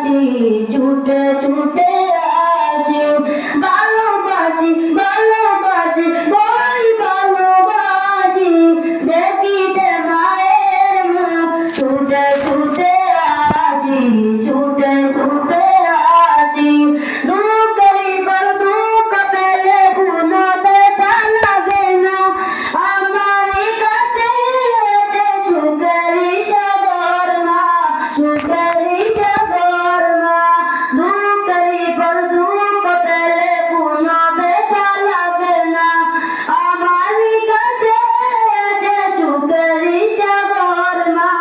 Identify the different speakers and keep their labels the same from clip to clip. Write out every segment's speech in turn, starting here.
Speaker 1: আসি, ছুটে ছুটে আসি, ভালোবাসি ভালোবাসি বড়ই ভালোবাসি, দেখিতে মায়ের মুখ, ছুটে ছুটে আসি, ছুটে ছুটে আসি। দুঃখেরই পর দুঃখ পেলে কোনো ব্যথা লাগে না, আমারই কাছে আছে সুখেরই সাগর মা, সুখেরই সাগর মা। দুঃখেরই পর দুঃখ পেলে কোনো ব্যথা লাগে না, আমারই কাছে আছে সুখেরই সাগর মা,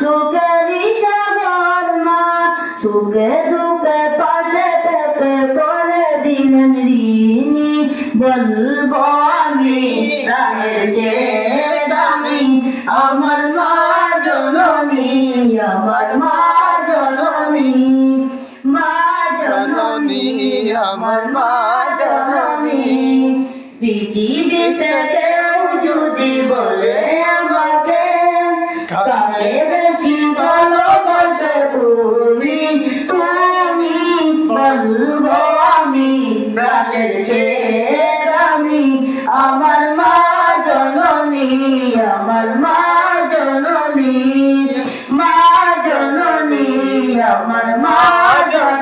Speaker 1: সুখেরই সাগর মা। সুখে দুঃখে পাশে থেকে করে দিলেন ঋণী, বলবো আমি প্রাণের চেয়ে দামি আমার মা জননী, আমার মা জননী, মা জননী, আমার মা জননী। পৃথিবীতে কেউ যদি বলে আমাকে কাকে বেশি ভালোবাসো তুমি, তুমি বলবো আমি প্রাণের চেয়ে দামি আমার মা জননী, আমার মা জননী, মা জননী, আমার মা জননী।